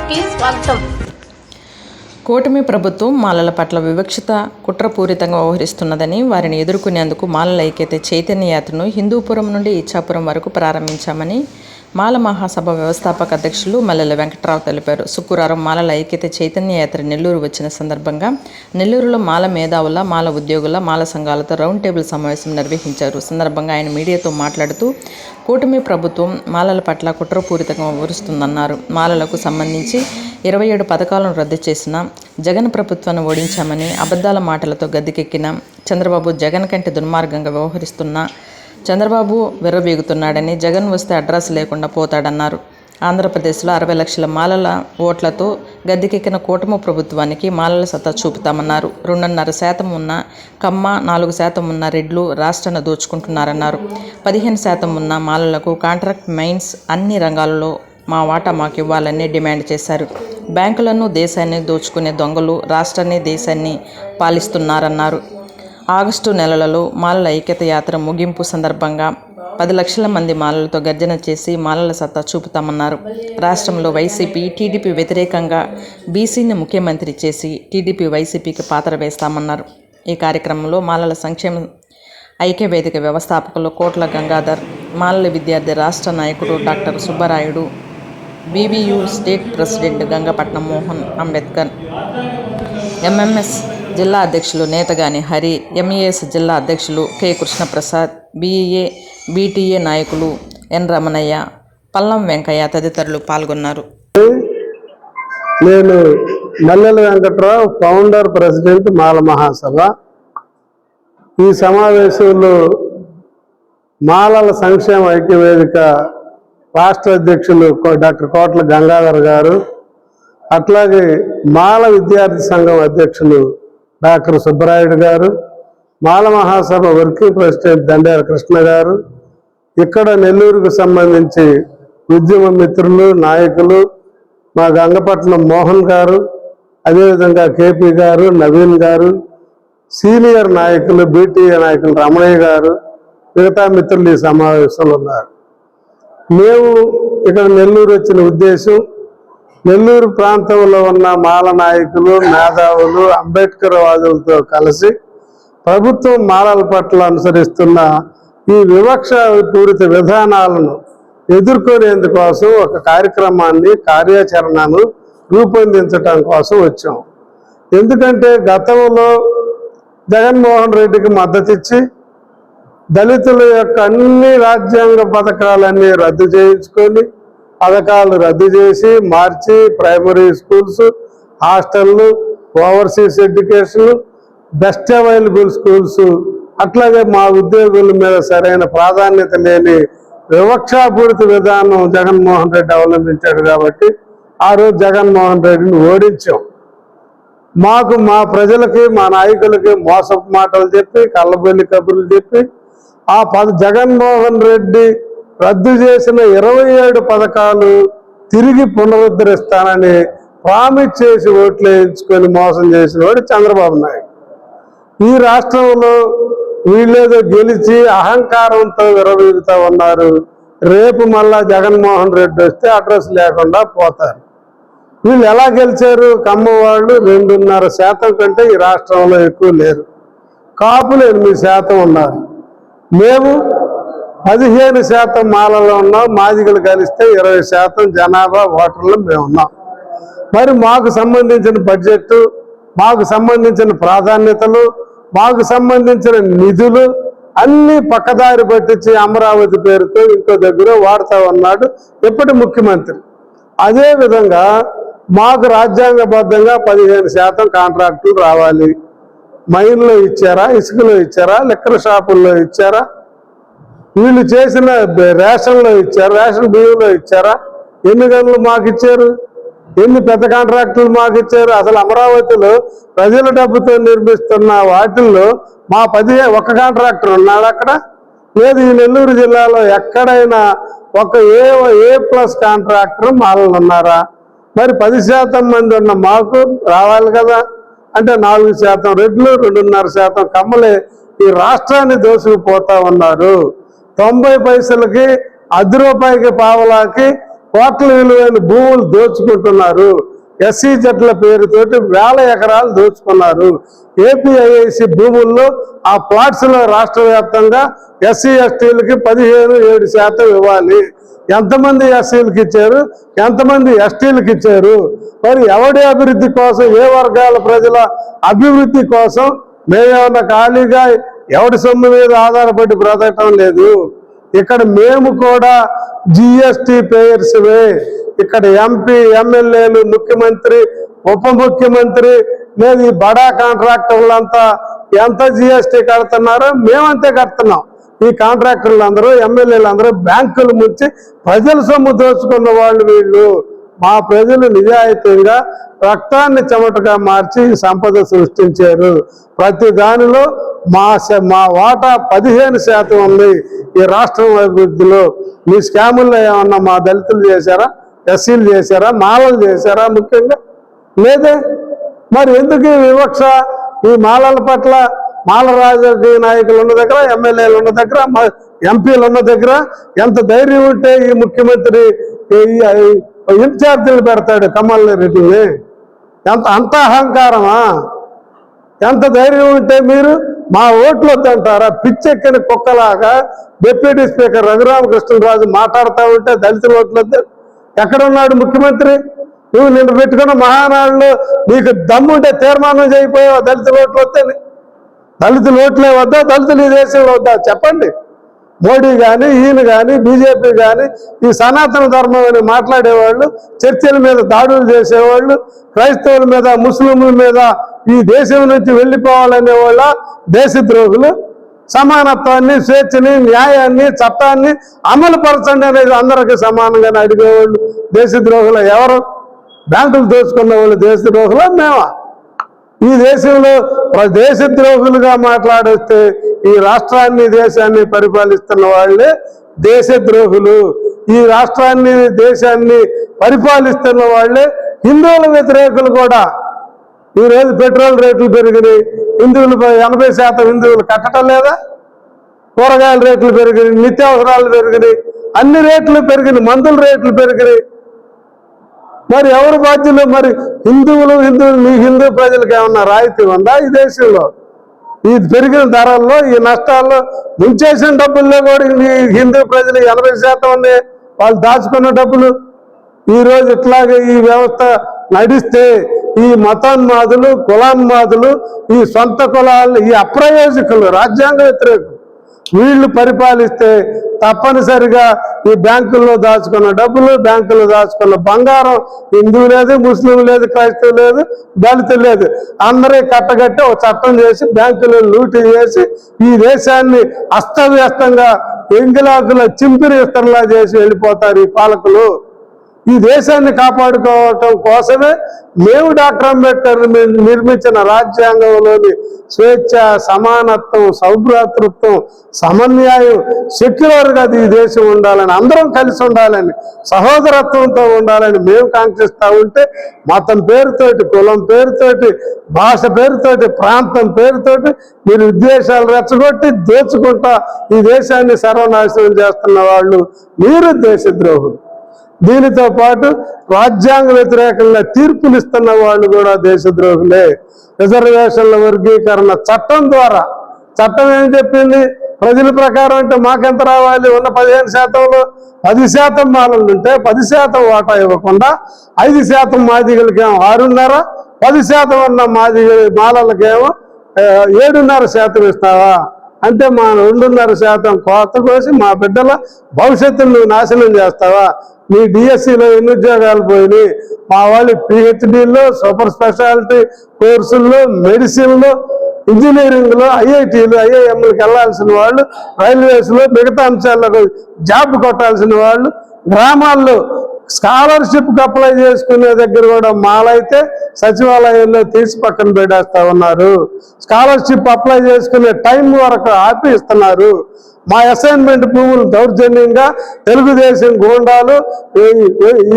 న్యూస్కి స్వాగతం. కూటమి ప్రభుత్వం మాలల పట్ల వివక్షత కుట్రపూరితంగా వ్యవహరిస్తున్నదని, వారిని ఎదుర్కొనేందుకు మాలల ఐక్యత చైతన్య యాత్రను హిందూపురం నుండి ఇచ్చాపురం వరకు ప్రారంభించామని మాల మహాసభ వ్యవస్థాపక అధ్యక్షులు మల్లెల వెంకట్రావు తెలిపారు. శుక్రవారం మాలల ఐక్యత చైతన్య యాత్ర నెల్లూరు వచ్చిన సందర్భంగా నెల్లూరులో మాల మేధావుల, మాల ఉద్యోగుల, మాల సంఘాలతో రౌండ్ టేబుల్ సమావేశం నిర్వహించారు. సందర్భంగా ఆయన మీడియాతో మాట్లాడుతూ కూటమి ప్రభుత్వం మాలల పట్ల కుట్రపూరితంగా వ్యవహరిస్తుందన్నారు. మాలలకు సంబంధించి 27 పథకాలను రద్దు చేసిన జగన్ ప్రభుత్వాన్ని ఓడించామని, అబద్ధాల మాటలతో గద్దెకెక్కిన చంద్రబాబు జగన్ కంటే దుర్మార్గంగా వ్యవహరిస్తున్న చంద్రబాబు విర్రవీగుతున్నాడని, జగన్ వస్తే అడ్రస్ లేకుండా పోతాడన్నారు. ఆంధ్రప్రదేశ్లో 60 లక్షల మాలల ఓట్లతో గద్దెకెక్కిన కూటమి ప్రభుత్వానికి మాలల సత్తా చూపుతామన్నారు. 2.5% ఉన్న కమ్మ, 4% ఉన్న రెడ్లు రాష్ట్రాన్ని దోచుకుంటున్నారన్నారు. 15% ఉన్న మాలలకు కాంట్రాక్ట్ మైన్స్ అన్ని రంగాలలో మా వాటా మాకు ఇవ్వాలని డిమాండ్ చేశారు. బ్యాంకులను, దేశాన్ని దోచుకునే దొంగలు రాష్ట్రాన్ని, దేశాన్ని పాలిస్తున్నారన్నారు. ఆగస్టు నెలలలో మాలల ఐక్యత యాత్ర ముగింపు సందర్భంగా 10 లక్షల మంది మాలలతో గర్జన చేసి మాలల సత్తా చూపుతామన్నారు. రాష్ట్రంలో వైసీపీ, టీడీపీ వ్యతిరేకంగా బీసీని ముఖ్యమంత్రి చేసి టీడీపీ, వైసీపీకి పాత్ర వేస్తామన్నారు. ఈ కార్యక్రమంలో మాలల సంక్షేమ ఐక్యవేదిక వ్యవస్థాపకులు కోట్ల గంగాధర్, మాలల విద్యార్థి రాష్ట్ర నాయకుడు doctor Subbarayudu, BVU state president Gangapatnam Mohan Ambedkar, MMS జిల్లా అధ్యక్షులు నేతగాని హరి, ఎంఈఎస్ జిల్లా అధ్యక్షులు కె కృష్ణప్రసాద్, బీఏ, బీటీఏ నాయకులు ఎన్ రమణయ్య, పల్లం వెంకయ్య తదితరులు పాల్గొన్నారు. నేను మల్లెల వెంకట్రావు, ఫౌండర్, ప్రెసిడెంట్, మాల మహాసభ. ఈ సమావేశంలో మాలల సంక్షేమ ఐక్యవేదిక రాష్ట్ర అధ్యక్షులు డాక్టర్ కోట్ల గంగాధర్ గారు, అట్లాగే మాల విద్యార్థి సంఘం అధ్యక్షులు డాక్టర్ సుబ్బరాయుడు గారు, మాల మహాసభ వర్కింగ్ ప్రెసిడెంట్ దండేర కృష్ణ గారు, ఇక్కడ నెల్లూరుకు సంబంధించి ఉద్యమ మిత్రులు, నాయకులు మా గంగపట్నం మోహన్ గారు, అదేవిధంగా కేపీ గారు, నవీన్ గారు, సీనియర్ నాయకులు, బీటీఏ నాయకులు రమణయ్య గారు, మిగతా మిత్రులు ఈ సమావేశంలో ఉన్నారు. మేము ఇక్కడ నెల్లూరు వచ్చిన ఉద్దేశం, నెల్లూరు ప్రాంతంలో ఉన్న మాల నాయకులు, మేధావులు, అంబేద్కర్ వాదులతో కలిసి ప్రభుత్వం మాలల పట్ల అనుసరిస్తున్న ఈ వివక్ష పూరిత విధానాలను ఎదుర్కొనేందుకోసం ఒక కార్యక్రమాన్ని, కార్యాచరణను రూపొందించడం కోసం వచ్చాం. ఎందుకంటే గతంలో జగన్మోహన్ రెడ్డికి మద్దతు ఇచ్చి దళితుల యొక్క అన్ని రాజ్యాంగ పథకాలన్నీ రద్దు చేయించుకొని, పథకాలు రద్దు చేసి మార్చి ప్రైమరీ స్కూల్స్, హాస్టళ్ళు, overseas education, best available schools, అట్లాగే మా ఉద్యోగుల మీద సరైన ప్రాధాన్యత లేని వివక్షాపూరిత విధానం జగన్మోహన్ రెడ్డి అవలంబించాడు. కాబట్టి ఆ రోజు జగన్మోహన్ రెడ్డిని ఓడించాం. మాకు, మా ప్రజలకి, మా నాయకులకి మోసపు మాటలు చెప్పి, కళ్ళబొల్లి కబుర్లు చెప్పి, ఆ జగన్మోహన్ రెడ్డి రద్దు చేసిన 27 పథకాలు తిరిగి పునరుద్ధరిస్తానని ప్రామిస్ చేసి ఓట్లు వేయించుకొని మోసం చేసిన వాడు చంద్రబాబు నాయుడు. ఈ రాష్ట్రంలో వీళ్ళేదో గెలిచి అహంకారంతో విరవీగుతూ ఉన్నారు. రేపు మళ్ళా జగన్మోహన్ రెడ్డి వస్తే అడ్రస్ లేకుండా పోతారు. వీళ్ళు ఎలా గెలిచారు? కమ్మ వాళ్ళు 2.5% కంటే ఈ రాష్ట్రంలో ఎక్కువ లేరు. కాపులు 8% ఉన్నారు. మేము 15% మాలలో ఉన్నాం. మాదిగలు కలిస్తే 20% జనాభా ఓటర్లు మేము ఉన్నాం. మరి మాకు సంబంధించిన బడ్జెట్, మాకు సంబంధించిన ప్రాధాన్యతలు, మాకు సంబంధించిన నిధులు అన్నీ పక్కదారి పట్టించి అమరావతి పేరుతో ఇంకో దగ్గర వాడుతూ ఉన్నాడు ఎప్పటి ముఖ్యమంత్రి. అదేవిధంగా మాకు రాజ్యాంగబద్ధంగా 15% కాంట్రాక్టులు రావాలి. మైన్లో ఇచ్చారా? ఇసుకలో ఇచ్చారా? లిక్కర్ షాపుల్లో ఇచ్చారా? వీళ్ళు చేసిన రేషన్లో ఇచ్చారు, రేషన్ బియ్యంలో ఇచ్చారా? ఎన్ని గనులు మాకు ఇచ్చారు? ఎన్ని పెద్ద కాంట్రాక్టులు మాకు ఇచ్చారు? అసలు అమరావతిలో ప్రజల డబ్బుతో నిర్మిస్తున్న వాటిల్లో మా ఒక కాంట్రాక్టర్ ఉన్నాడు అక్కడ? లేదు. ఈ నెల్లూరు జిల్లాలో ఎక్కడైనా ఒక A+ కాంట్రాక్టర్ మాలలు ఉన్నారా? మరి 10% మంది ఉన్న మాకు రావాలి కదా. అంటే 4% రెడ్లు, 2.5% కమ్మలే ఈ రాష్ట్రాన్ని దోసుకుపోతా ఉన్నారు. 90 పైసలకి, 10 రూపాయికి పావలాకి కోట్ల విలువైన భూములు దోచుకుంటున్నారు. ఎస్సీ జట్ల పేరుతోటి వేల ఎకరాలు దోచుకున్నారు. ఏపీఐఐసి భూముల్లో ఆ ప్లాట్స్ లో రాష్ట్ర వ్యాప్తంగా ఎస్సీ ఎస్టీలకి 17% ఇవ్వాలి. ఎంతమంది ఎస్సీలకు ఇచ్చారు, ఎంతమంది ఎస్టీలకు ఇచ్చారు? మరి ఎవడి అభివృద్ధి కోసం, ఏ వర్గాల ప్రజల అభివృద్ధి కోసం మేమేమన్నా ఖాళీగా ఎవడి సొమ్ము మీద ఆధారపడి బ్రతకటం లేదు. ఇక్కడ మేము కూడా జిఎస్టీ పేయర్స్వే. ఇక్కడ ఎంపీ, ఎమ్మెల్యేలు, ముఖ్యమంత్రి, ఉప ముఖ్యమంత్రి లేదు ఈ బడా కాంట్రాక్టర్లంతా ఎంత జిఎస్టీ కడుతున్నారో మేమంతే కడుతున్నాం. ఈ కాంట్రాక్టర్లు అందరూ, ఎమ్మెల్యేలు అందరూ బ్యాంకులు ముంచి ప్రజల సొమ్ము దోచుకున్న వాళ్ళు వీళ్ళు. మా ప్రజలు నిజాయితీగా రక్తాన్ని చెమటగా మార్చి సంపద సృష్టించారు. ప్రతి దానిలో మా వాటా 15% ఉంది ఈ రాష్ట్రం అభివృద్ధిలో. మీ స్కాముల్లో ఏమన్నా మా దళితులు చేశారా, ఎస్సీలు చేశారా, మాలలు చేశారా? ముఖ్యంగా లేదే. మరి ఎందుకు ఈ వివక్ష? ఈ మాలల పట్ల మాల రాజకీయ నాయకులు ఉన్న దగ్గర, ఎమ్మెల్యేలు ఉన్న దగ్గర, ఎంపీలు ఉన్న దగ్గర ఎంత ధైర్యం ఉంటే ఈ ముఖ్యమంత్రి ఇన్ఛార్జీలు పెడతాడు కమల్ రెడ్డిని? అంత అహంకారమా? ఎంత ధైర్యం ఉంటే మీరు మా ఓట్లు వద్దంటారా? పిచ్చెక్కిన కుక్కలాగా డిప్యూటీ స్పీకర్ రఘురామకృష్ణరాజు మాట్లాడుతూ ఉంటే దళితుల ఓట్లు వద్దు. ఎక్కడున్నాడు ముఖ్యమంత్రి? నువ్వు నిన్ను పెట్టుకున్న మహానాడులో నీకు దమ్ముంటే తీర్మానం చేయిపోయావు దళితుల ఓట్లు వద్దని. దళితుల ఓట్లే వద్దా, దళితులు ఈ దేశంలో వద్దా? చెప్పండి. మోడీ కానీ, ఈయన కానీ, బీజేపీ కానీ, ఈ సనాతన ధర్మం అని మాట్లాడేవాళ్ళు, చర్చిల మీద దాడులు చేసేవాళ్ళు, క్రైస్తవుల మీద, ముస్లింల మీద ఈ దేశం నుంచి వెళ్ళిపోవాలనే వాళ్ళ దేశద్రోహులు. సమానత్వాన్ని, స్వేచ్ఛని, న్యాయాన్ని, చట్టాన్ని అమలు పరచండి అనేది అందరికీ సమానంగానే అడిగేవాళ్ళు దేశద్రోహులు ఎవరు? బ్యాంకులు దోచుకున్న వాళ్ళు దేశద్రోహులు మేమా? ఈ దేశంలో దేశద్రోహులుగా మాట్లాడొస్తే ఈ రాష్ట్రాన్ని, దేశాన్ని పరిపాలిస్తున్న వాళ్ళే దేశద్రోహులు. ఈ రాష్ట్రాన్ని, దేశాన్ని పరిపాలిస్తున్న వాళ్ళే హిందువుల వ్యతిరేకులు కూడా. ఈరోజు పెట్రోల్ రేట్లు పెరిగినాయి, హిందువులు 80% హిందువులు కట్టడం లేదా? కూరగాయల రేట్లు పెరిగినాయి, నిత్యావసరాలు పెరిగినాయి, అన్ని రేట్లు పెరిగినాయి, మందుల రేట్లు పెరిగినాయి. మరి ఎవరు బాధ్యులు? మరి హిందువులు మీ హిందూ ప్రజలకు ఏమన్నా రాయితీ ఉందా ఈ దేశంలో? ఈ పెరిగిన ధరల్లో, ఈ నష్టాల్లో ముంచేసిన డబ్బుల్లో కూడా ఈ హిందూ ప్రజలు 80% ఉన్నాయి వాళ్ళు దాచుకున్న డబ్బులు. ఈరోజు ఇట్లాగే ఈ వ్యవస్థ నడిస్తే ఈ మతోన్మాదులు, కులాన్మాదులు, ఈ సొంత కులాలు, ఈ అప్రయోజకులు, రాజ్యాంగ వ్యతిరేకులు వీళ్ళు పరిపాలిస్తే తప్పనిసరిగా ఈ బ్యాంకుల్లో దాచుకున్న డబ్బులు, బ్యాంకుల్లో దాచుకున్న బంగారం, హిందువు లేదు, ముస్లిం లేదు, క్రైస్తవు లేదు, దళితులు లేదు, అందరూ కట్టగట్టి ఒక చట్టం చేసి బ్యాంకులు లూటీ చేసి ఈ దేశాన్ని అస్తవ్యస్తంగా ఎంగిలాకుల చింపిరి ఇస్తర్లా చేసి వెళ్ళిపోతారు ఈ పాలకులు. ఈ దేశాన్ని కాపాడుకోవటం కోసమే మేము డాక్టర్ అంబేద్కర్ నిర్మించిన రాజ్యాంగంలోని స్వేచ్ఛ, సమానత్వం, సౌభ్రాతృత్వం, సమన్యాయం, సెక్యులర్గా ఈ దేశం ఉండాలని, అందరం కలిసి ఉండాలని, సహోదరత్వంతో ఉండాలని మేము కాంక్షిస్తూ ఉంటే మతం పేరుతోటి, కులం పేరుతోటి, భాష పేరుతోటి, ప్రాంతం పేరుతోటి మీరు విద్వేషాలు రెచ్చగొట్టి దోచుకుంటా ఈ దేశాన్ని సర్వనాశనం చేస్తున్న వాళ్ళు మీరు దేశద్రోహులు. దీనితో పాటు రాజ్యాంగ వ్యతిరేకంగా తీర్పులు ఇస్తున్న వాళ్ళు కూడా దేశద్రోహులే. రిజర్వేషన్ల వర్గీకరణ చట్టం ద్వారా, చట్టం ఏం చెప్పింది? ప్రజల ప్రకారం అంటే మాకెంత రావాలి? ఉన్న 15%లో 10% మాలలు ఉంటే 10% వాటా ఇవ్వకుండా 5% మాదిగలకేమో 6.5%, 10% ఉన్న మాలలకేమో 7.5% ఇస్తావా? అంటే మా 2.5% కోత కోసి మా బిడ్డల భవిష్యత్తును నువ్వు నాశనం చేస్తావా? మీ డిఎస్సిలో ఎన్ని ఉద్యోగాలు పోయినాయి? మా వాళ్ళు పిహెచ్డీలో, సూపర్ స్పెషాలిటీ కోర్సుల్లో, మెడిసిన్లో, ఇంజనీరింగ్లో, ఐఐటీలు, ఐఐఎంలకు వెళ్ళాల్సిన వాళ్ళు, రైల్వేస్లో, మిగతా అంశాలకు జాబ్ కొట్టాల్సిన వాళ్ళు, గ్రామాల్లో స్కాలర్షిప్కి అప్లై చేసుకునే దగ్గర కూడా మాలైతే సచివాలయంలో తీసి పక్కన పెట్టేస్తా ఉన్నారు. స్కాలర్షిప్ అప్లై చేసుకునే టైం వరకు ఆపి ఇస్తున్నారు. మా అసైన్మెంట్ భూములు దౌర్జన్యంగా తెలుగుదేశం గూండాలు,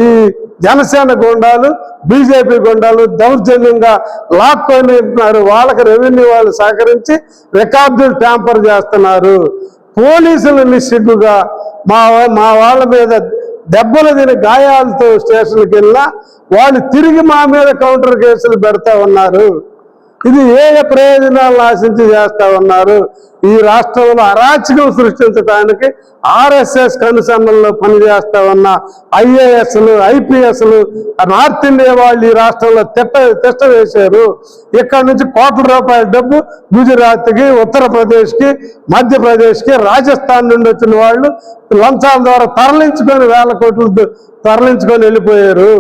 ఈ జనసేన గూండాలు, బీజేపీ గూండాలు దౌర్జన్యంగా లాక్కొని ఉంటున్నారు. వాళ్ళకి రెవెన్యూ వాళ్ళు సహకరించి రికార్డులు ట్యాంపర్ చేస్తున్నారు. పోలీసులు నిస్సిగ్గుగా మా వాళ్ళ మీద దెబ్బలు తిని గాయాలతో స్టేషన్కి వెళ్ళినా వాళ్ళు తిరిగి మా మీద కౌంటర్ కేసులు పెడతా ఉన్నారు. ఇది ఏ ప్రయోజనాలను ఆశించి చేస్తా ఉన్నారు? ఈ రాష్ట్రంలో అరాచకం సృష్టించడానికి ఆర్ఎస్ఎస్ కనుసన్నల్లో పనిచేస్తా ఉన్న ఐఏఎస్లు, ఐపీఎస్లు, నార్త్ ఇండియా వాళ్ళు ఈ రాష్ట్రంలో తిష్ట వేశారు. ఇక్కడ నుంచి కోట్ల రూపాయల డబ్బు గుజరాత్కి, ఉత్తరప్రదేశ్కి, మధ్యప్రదేశ్కి, రాజస్థాన్ నుండి వచ్చిన వాళ్ళు లంచాల ద్వారా తరలించుకొని వేల కోట్లు తరలించుకొని వెళ్ళిపోయారు.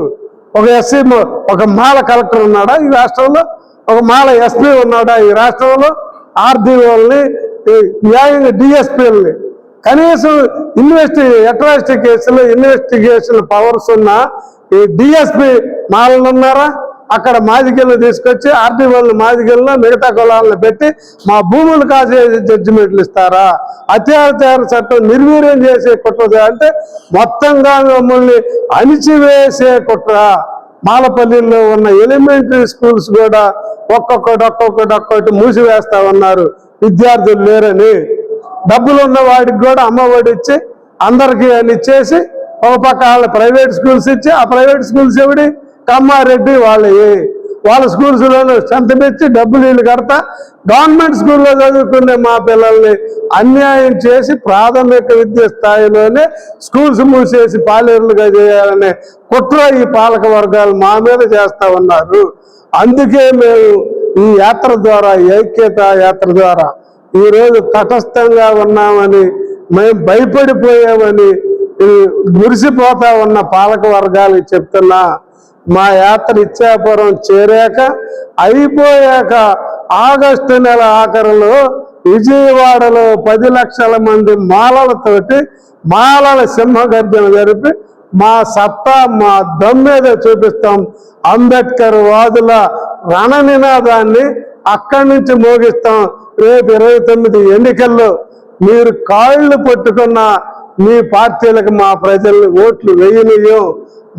ఒక మాల కలెక్టర్ ఉన్నాడా ఈ రాష్ట్రంలో? ఒక మాల ఎస్పీ ఉన్నాడా ఈ రాష్ట్రంలో? ఆర్డీఓల్ని, న్యాయంగా డిఎస్పీలని, కనీసం అట్రాసిటీ కేసులు ఇన్వెస్టిగేషన్ పవర్స్ ఉన్న ఈ డిఎస్పీ మాలను ఉన్నారా? అక్కడ మాదిగలను తీసుకొచ్చి ఆర్డీఓలను మాదిగలను మిగతా కులాలను పెట్టి మా భూములు కాసే జడ్జిమెంట్లు ఇస్తారా? అత్యాచార చట్టం నిర్వీర్యం చేసే కుట్ర అంటే మొత్తంగా మమ్మల్ని అణిచివేసే కుట్ర. మాలపల్లిలో ఉన్న ఎలిమెంటరీ స్కూల్స్ కూడా ఒక్కొక్కటి మూసివేస్తా ఉన్నారు విద్యార్థులు లేరని. డబ్బులు ఉన్న వాడికి కూడా అమ్మఒడి ఇచ్చి అందరికీ అని ఇచ్చేసి ఒక పక్క వాళ్ళ ప్రైవేట్ స్కూల్స్ ఇచ్చి, ఆ ప్రైవేట్ స్కూల్స్ ఎవడి? కమ్మారెడ్డి వాళ్ళ స్కూల్స్లోనూ స్ట్రెంత్ పెంచి డబ్బులు వీళ్ళు కడతా గవర్నమెంట్ స్కూల్లో చదువుకునే మా పిల్లల్ని అన్యాయం చేసి ప్రాథమిక విద్య స్థాయిలోనే స్కూల్స్ మూసేసి పాలేరులుగా చేయాలనే కుట్ర ఈ పాలక వర్గాలు మా మీద చేస్తా ఉన్నారు. అందుకే మేము ఈ యాత్ర ద్వారా, ఐక్యత యాత్ర ద్వారా ఈరోజు తటస్థంగా ఉన్నామని, మేము భయపడిపోయామని మురిసిపోతా ఉన్న పాలక వర్గాలకు చెప్తున్నా. మా యాత్ర ఇచ్చాపురం చేరాక అయిపోయాక ఆగస్టు నెల ఆఖరులో విజయవాడలో 10 లక్షల మంది మాలలతోటి మాలల సింహగర్జన జరిపి మా సత్తా, మా దమ్మేద చూపిస్తాం. అంబేద్కర్ వాదుల రణ నినాదాన్ని అక్కడి నుంచి మోగిస్తాం. రేపు 29 ఎన్నికల్లో మీరు కాళ్ళు పట్టుకున్న మీ పార్టీలకు మా ప్రజల్ని ఓట్లు వేయనియో,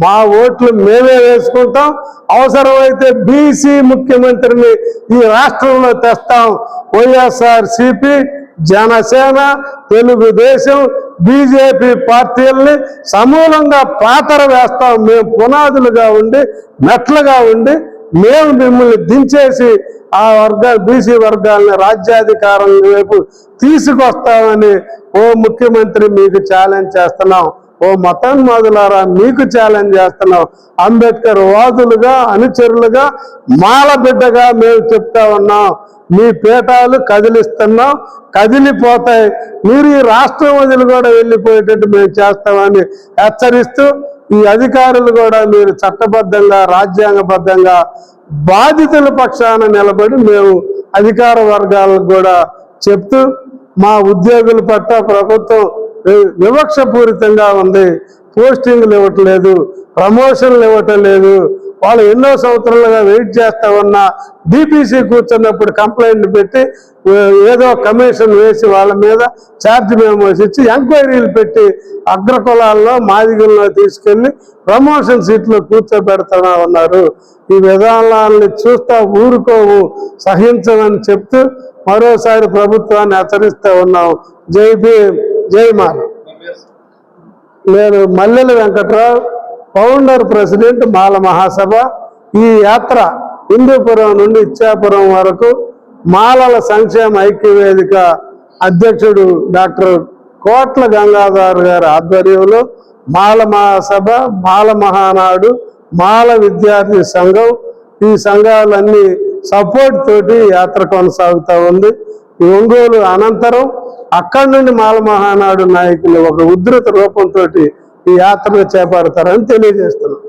మా ఓట్లు మేమే వేసుకుంటాం. అవసరమైతే బీసీ ముఖ్యమంత్రిని ఈ రాష్ట్రంలో తెస్తాం. వైఎస్ఆర్సీపీ, జనసేన, తెలుగుదేశం, బీజేపీ పార్టీల్ని సమూలంగా పాతర వేస్తాం. మేము పునాదులుగా ఉండి, మెట్లుగా ఉండి మేము మిమ్మల్ని దించేసి ఆ బీసీ వర్గాలని రాజ్యాధికారం వైపు తీసుకొస్తామని ఓ ముఖ్యమంత్రి మీకు ఛాలెంజ్ చేస్తున్నాం. ఓ మతోన్మాదులారా మీకు ఛాలెంజ్ చేస్తున్నాం. అంబేద్కర్ వాదులుగా, అనుచరులుగా, మాల బిడ్డగా మేము చెప్తా ఉన్నాం. మీ పీఠాలు కదిలిస్తున్నాం, కదిలిపోతాయి. మీరు ఈ రాష్ట్రం వదిలి కూడా వెళ్ళిపోయేటట్టు మేము చేస్తామని హెచ్చరిస్తూ, ఈ అధికారులు కూడా మీరు చట్టబద్ధంగా, రాజ్యాంగబద్ధంగా బాధితుల పక్షాన నిలబడి మేము అధికార వర్గాలకు కూడా చెప్తూ, మా ఉద్యోగుల పట్ల ప్రభుత్వం వివక్షపూరితంగా ఉంది. పోస్టింగ్లు ఇవ్వట్లేదు, ప్రమోషన్లు ఇవ్వటం లేదు. వాళ్ళు ఎన్నో సంవత్సరాలుగా వెయిట్ చేస్తా ఉన్నా డిపిసి కూర్చున్నప్పుడు కంప్లైంట్ పెట్టి ఏదో కమిషన్ వేసి వాళ్ళ మీద ఛార్జ్ మెమోస్ ఇచ్చి ఎంక్వైరీలు పెట్టి అగ్రకులాల్లో, మాదిగుల్లో తీసుకెళ్లి ప్రమోషన్ సీట్లో కూర్చోబెడతా ఉన్నారు. ఈ విధానాన్ని చూస్తా ఊరుకోవు, సహించమని చెప్తూ మరోసారి ప్రభుత్వాన్ని హెచ్చరిస్తూ ఉన్నాం. జై భీమ్, జై మాల. నేను మల్లెల వెంకట్రావు, ఫౌండర్ ప్రెసిడెంట్ మాల మహాసభ. ఈ యాత్ర హిందూపురం నుండి ఇచ్చాపురం వరకు మాలల సంక్షేమ ఐక్యవేదిక అధ్యక్షుడు డాక్టర్ కోట్ల గంగాధర్ గారి ఆధ్వర్యంలో మాల మహాసభ, మాల మహానాడు, మాల విద్యార్థి సంఘం, ఈ సంఘాలన్నీ సపోర్ట్ తోటి యాత్ర కొనసాగుతూ ఉంది. ఈ ఒంగోలు అనంతరం అక్కడి నుండి మాల మహానాడు నాయకులు ఒక ఉధృత రూపంతో ఈ యాత్రను చేపడతారని తెలియజేస్తున్నాం.